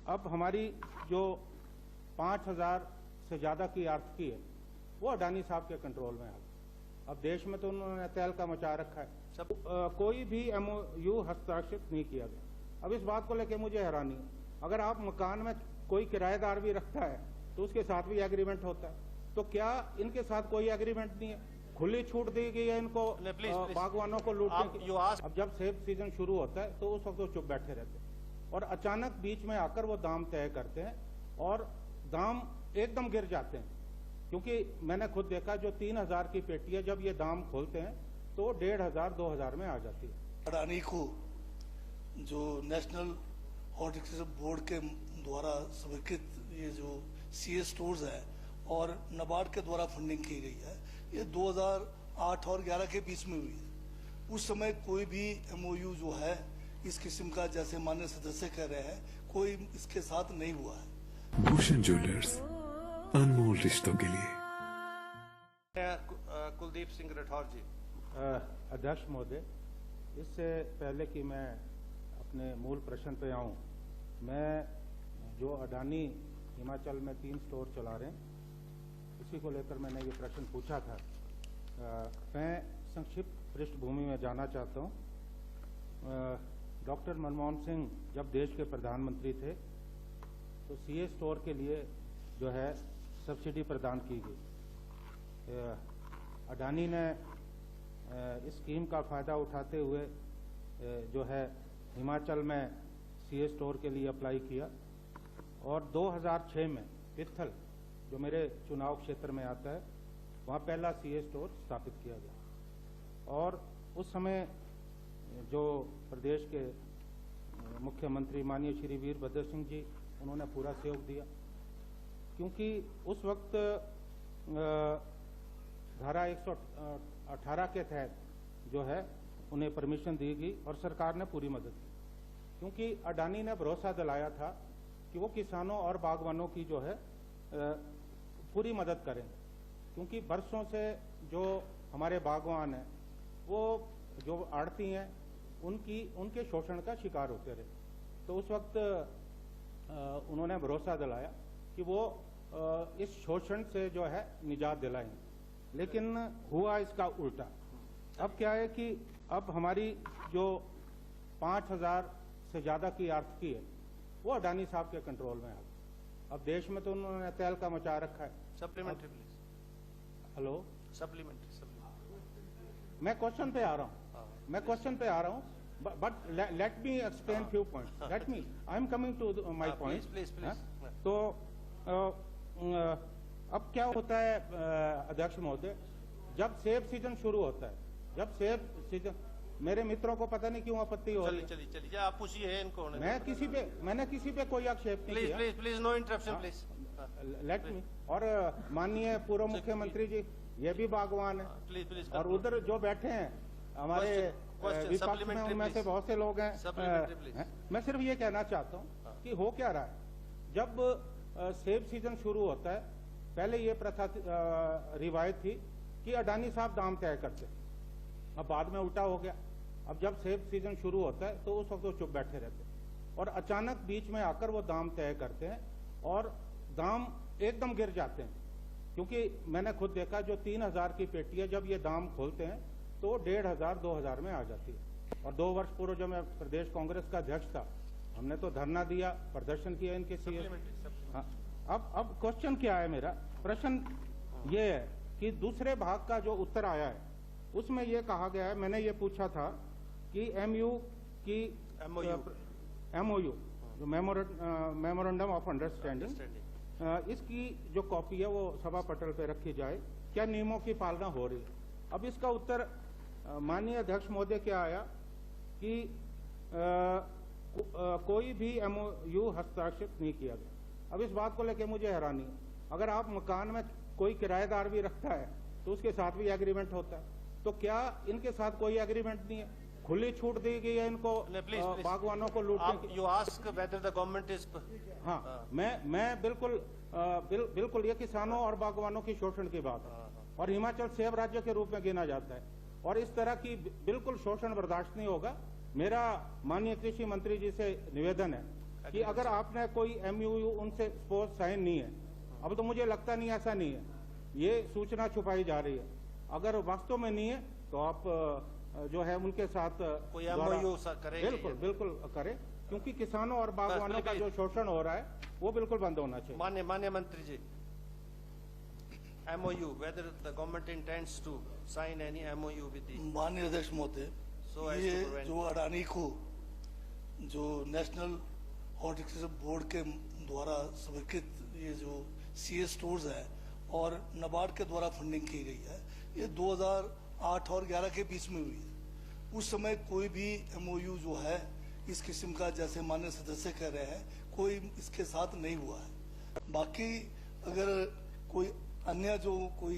अब हमारी जो 5,000 से ज्यादा की आर्थिकी है वो अडानी साहब के कंट्रोल में आ गई। अब देश में तो उन्होंने तहलका मचा रखा है, कोई भी MOU हस्ताक्षरित नहीं किया गया। अब इस बात को लेकर मुझे हैरानी है, अगर आप मकान में कोई किराएदार भी रखता है तो उसके साथ भी एग्रीमेंट होता है, तो क्या इनके साथ कोई एग्रीमेंट नहीं है? खुली छूट दी गई है इनको बागवानों को लूटने की। अब जब सेब सीजन शुरू होता है तो उस वक्त वो चुप बैठे रहते हैं और अचानक बीच में आकर वो दाम तय करते हैं और दाम एकदम गिर जाते हैं, क्योंकि मैंने खुद देखा जो 3,000 की पेटी है जब ये दाम खोलते हैं तो 1,500-2,000 में आ जाती है। अडानी को जो नेशनल हॉर्टिकल्चर बोर्ड के द्वारा स्वीकृत ये जो सीए स्टोर्स है और नाबार्ड के द्वारा फंडिंग की गई है, ये 2008 और 11 के बीच में हुई है। उस समय कोई भी MOU जो है इस किस्म का, जैसे माननीय सदस्य कह रहे हैं, कोई इसके साथ नहीं हुआ है। भूषण ज्वेलर्स, अनमोल रिश्तों के लिए। कुलदीप सिंह राठौर जी। अध्यक्ष महोदय, इससे पहले कि मैं अपने मूल प्रश्न पे आऊं, मैं जो अडानी हिमाचल में 3 स्टोर चला रहे हैं इसी को लेकर मैंने ये प्रश्न पूछा था। मैं संक्षिप्त पृष्ठभूमि में जाना चाहता हूँ। डॉक्टर मनमोहन सिंह जब देश के प्रधानमंत्री थे तो सीए स्टोर के लिए जो है सब्सिडी प्रदान की गई। अडानी ने इस स्कीम का फायदा उठाते हुए जो है हिमाचल में सीए स्टोर के लिए अप्लाई किया और 2006 में पित्थल, जो मेरे चुनाव क्षेत्र में आता है, वहाँ पहला सीए स्टोर स्थापित किया गया। और उस समय जो प्रदेश के मुख्यमंत्री माननीय श्री वीरभद्र सिंह जी, उन्होंने पूरा सहयोग दिया, क्योंकि उस वक्त धारा 118 के तहत जो है उन्हें परमिशन दी गई और सरकार ने पूरी मदद की, क्योंकि अडानी ने भरोसा दिलाया था कि वो किसानों और बागवानों की जो है पूरी मदद करें, क्योंकि बरसों से जो हमारे बागवान हैं वो जो आड़ती हैं उनके शोषण का शिकार होते रहे। तो उस वक्त उन्होंने भरोसा दिलाया कि वो इस शोषण से जो है निजात दिलाएंगे, लेकिन हुआ इसका उल्टा। अब क्या है कि अब हमारी जो 5,000 से ज्यादा की आर्थिकी है वो अडानी साहब के कंट्रोल में आ गई। अब देश में तो उन्होंने तहलका मचा रखा है। Supplementary please. Hello, supplementary. मैं क्वेश्चन पे आ रहा हूँ, but let me explain few points. Let me, I am coming to my point. Please. तो अब क्या होता है अध्यक्ष महोदय, जब सेब सीजन शुरू होता है, मेरे मित्रों को पता नहीं क्यों आपत्ति हो रही है। चलिए आप पूछिए इनको। मैंने किसी पे कोई आक्षेप नहीं किया। Please no interruption please. Let me. और माननीय पूर्व मुख्यमंत्री जी ये भी बागवान है, प्लीज। और उधर जो बैठे हैं हमारे विपक्ष में, उनमें से बहुत से लोग हैं। मैं सिर्फ ये कहना चाहता हूँ कि हो क्या रहा है, जब सेब सीजन शुरू होता है, पहले ये प्रथा रिवायत थी कि अडानी साहब दाम तय करते, अब बाद में उल्टा हो गया। अब जब सेब सीजन शुरू होता है तो उस वक्त वो चुप बैठे रहते हैं और अचानक बीच में आकर वो दाम तय करते हैं और दाम एकदम गिर जाते हैं, क्योंकि मैंने खुद देखा जो 3,000 की पेटी है जब ये दाम खोलते हैं तो 1,500-2,000 में आ जाती है। और 2 वर्ष पूर्व जब मैं प्रदेश कांग्रेस का अध्यक्ष था, हमने तो धरना दिया, प्रदर्शन किया इनके सीए। हाँ, अब क्वेश्चन क्या है, मेरा प्रश्न ये है कि दूसरे भाग का जो उत्तर आया है उसमें ये कहा गया है, मैंने ये पूछा था कि MOU जो मेमोरेंडम ऑफ अंडरस्टैंडिंग, इसकी जो कॉपी है वो सभा पटल पे रखी जाए, क्या नियमों की पालना हो रही है? अब इसका उत्तर माननीय अध्यक्ष महोदय क्या आया कि कोई भी MOU हस्ताक्षरित नहीं किया गया। अब इस बात को लेकर मुझे हैरानी है, अगर आप मकान में कोई किराएदार भी रखता है तो उसके साथ भी एग्रीमेंट होता है, तो क्या इनके साथ कोई एग्रीमेंट नहीं है? खुली छूट दी गई है इनको बागवानों को लूटने की। You ask whether the government is. हाँ, मैं बिल्कुल ये किसानों और बागवानों की शोषण की बात है, और हिमाचल सेब राज्य के रूप में गिना जाता है, और इस तरह की बिल्कुल शोषण बर्दाश्त नहीं होगा। मेरा माननीय कृषि मंत्री जी से निवेदन है कि अगर आपने कोई एमओयू उनसे सपोज साइन नहीं है, अब तो मुझे लगता नहीं ऐसा नहीं है, ये सूचना छुपाई जा रही है। अगर वास्तव में नहीं है तो आप जो है उनके साथ कोई MOU करेंगे? बिल्कुल बिल्कुल करें, क्योंकि किसानों और बागवानों का जो शोषण हो रहा है वो बिल्कुल बंद होना चाहिए। मान्य मंत्री जी, MOU, whether the government intends to sign any MOU with the माननीय अध्यक्ष महोदय, So as ये to prevent- जो अडानी को जो नेशनल हॉर्टिकल्चर बोर्ड के द्वारा स्वीकृत ये जो सीए स्टोर्स है और नाबार्ड के द्वारा फंडिंग की गई है, ये 2008 और 11 के बीच में हुई है। उस समय कोई भी एमओयू जो है इस किस्म का, जैसे माननीय सदस्य कह रहे हैं, कोई इसके साथ नहीं हुआ है। बाकी अगर कोई अन्य जो कोई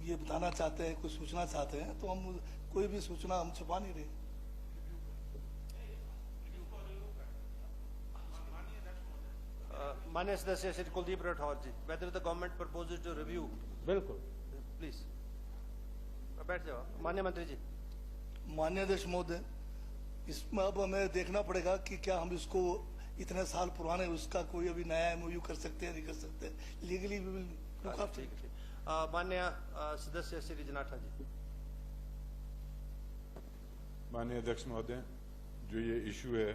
ये बताना चाहते हैं, कोई सूचना चाहते हैं, तो हम कोई भी सूचना हम छुपा नहीं रहे। मान्य सदस्य श्री कुलदीप राठौर जी, whether the government proposes to review, बिल्कुल please बैठ जाओ। मान्य मंत्री जी, माननीय अध्यक्ष महोदय, इसमें अब हमें देखना पड़ेगा कि क्या हम इसको इतने साल पुराने उसका कोई अभी नया एमओयू कर सकते हैं, नहीं कर सकते। Legally we will look after. ठीक है, ठीक। मान्य सदस्य श्री जनाठा जी। माननीय अध्यक्ष महोदय, जो ये इशू है,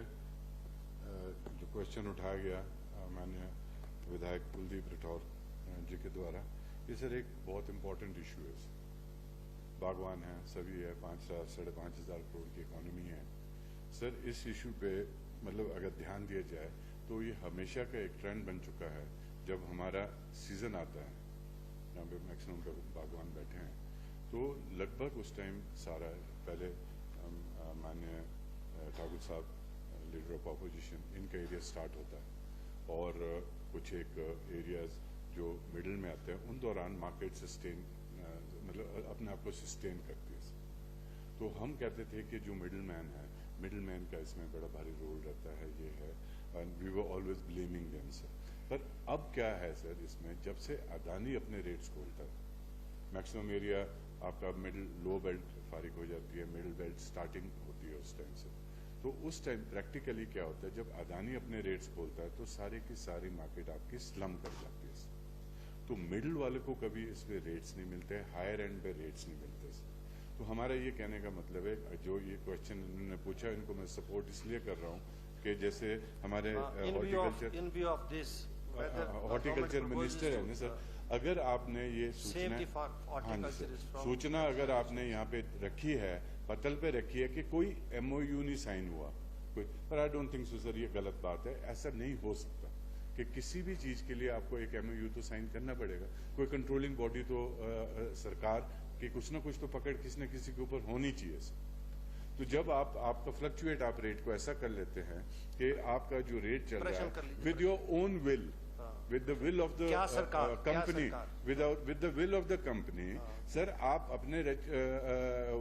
जो क्वेश्चन उठाया गया माननीय विधायक कुलदीप राठौर जी के द्वारा, ये सर एक बहुत इम्पोर्टेंट इशू है। बागवान हैं, सभी है, 5,000-5,500 करोड़ की इकोनॉमी है सर। इस इशू पे मतलब अगर ध्यान दिया जाए तो ये हमेशा का एक ट्रेंड बन चुका है। जब हमारा सीजन आता है, यहाँ पे मैक्सिमम बागवान बैठे हैं, तो लगभग उस टाइम सारा पहले माननीय ठाकुर साहब, लीडर ऑफ अपोजिशन, इनका एरिया स्टार्ट होता है और कुछ एक एरियाज जो मिडिल में आते हैं, उन दौरान मार्केट सस्टेन मतलब अपने आप को सस्टेन करती है। तो हम कहते थे कि जो मिडिल मैन का इसमें बड़ा भारी रोल रहता है, ये है, and we were always blaming them sir. पर अब क्या है सर, इसमें जब से अडानी अपने रेट्स खोलता है, मैक्सिमम एरिया आपका मिडिल लो बेल्ट फारिग हो जाती है, मिडिल बेल्ट स्टार्टिंग होती है उस टाइम से। तो उस टाइम प्रैक्टिकली क्या होता है, जब अडानी अपने रेट्स खोलता है तो सारी की सारी मार्केट आपकी स्लम कर जाती है। तो मिडिल वाले को कभी इस पे रेट्स नहीं मिलते, हायर एंड पे रेट्स नहीं मिलते। तो हमारा ये कहने का मतलब है, जो ये क्वेश्चन इन्होंने पूछा, इनको मैं सपोर्ट इसलिए कर रहा हूँ कि जैसे हमारे हॉर्टिकल्चर मिनिस्टर है ना सर, अगर आपने ये सूचना अगर आपने यहाँ पे रखी है, पटल पे रखी है कि कोई एमओयू नहीं साइन हुआ कोई, पर I don't think so sir, ये गलत बात है। ऐसा नहीं हो सकता कि किसी भी चीज के लिए आपको एक एमओयू तो साइन करना पड़ेगा। कोई कंट्रोलिंग बॉडी तो सरकार की कुछ ना कुछ तो पकड़ किसी न किसी के ऊपर होनी चाहिए। तो जब आपका फ्लक्चुएट आप रेट को ऐसा कर लेते हैं कि आपका जो रेट चल रहा है with your own will, with the will of the company, with the will of the company, sir आप अपने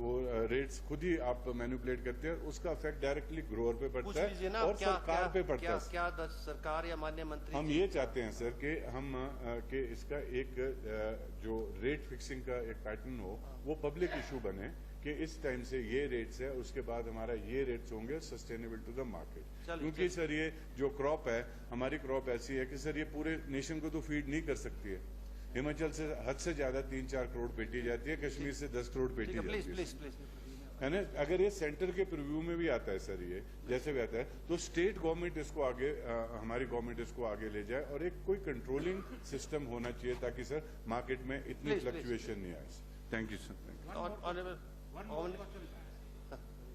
वो रेट्स खुद ही आप मैनिपुलेट करते हैं, उसका इफेक्ट डायरेक्टली ग्रोअर पे पड़ता है और सरकार पे पड़ता है। क्या सरकार या माननीय मंत्री हम ये चाहते हैं सर कि हम कि इसका एक जो रेट फिक्सिंग का एक पैटर्न हो, वो पब्लिक इशू बने कि इस टाइम से ये रेट्स है, उसके बाद हमारा ये रेट्स होंगे सस्टेनेबल टू द मार्केट। क्योंकि सर ये जो क्रॉप है, हमारी क्रॉप ऐसी है कि सर ये पूरे नेशन को तो फीड नहीं कर सकती है। हिमाचल से हद से ज्यादा 3-4 करोड़ पेटी जाती है, कश्मीर से 10 करोड़ पेटी जाती है ना। अगर ये सेंटर के प्रीव्यू में भी आता है सर, ये जैसे भी आता है, तो स्टेट गवर्नमेंट इसको आगे, हमारी गवर्नमेंट इसको आगे ले जाए और एक कोई कंट्रोलिंग सिस्टम होना चाहिए ताकि सर मार्केट में इतनी फ्लक्चुएशन नहीं आए। Thank you sir.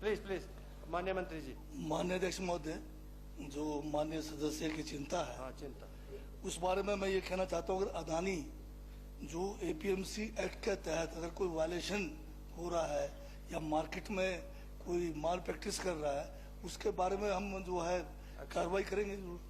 प्लीज माननीय मंत्री जी। माननीय अध्यक्ष महोदय, जो माननीय सदस्य की चिंता है, हाँ, चिंता, उस बारे में मैं ये कहना चाहता हूँ, अगर अडानी जो एपीएमसी एक्ट के तहत अगर कोई वायलेशन हो रहा है या मार्केट में कोई माल प्रैक्टिस कर रहा है, उसके बारे में हम जो है कार्रवाई करेंगे जरूर।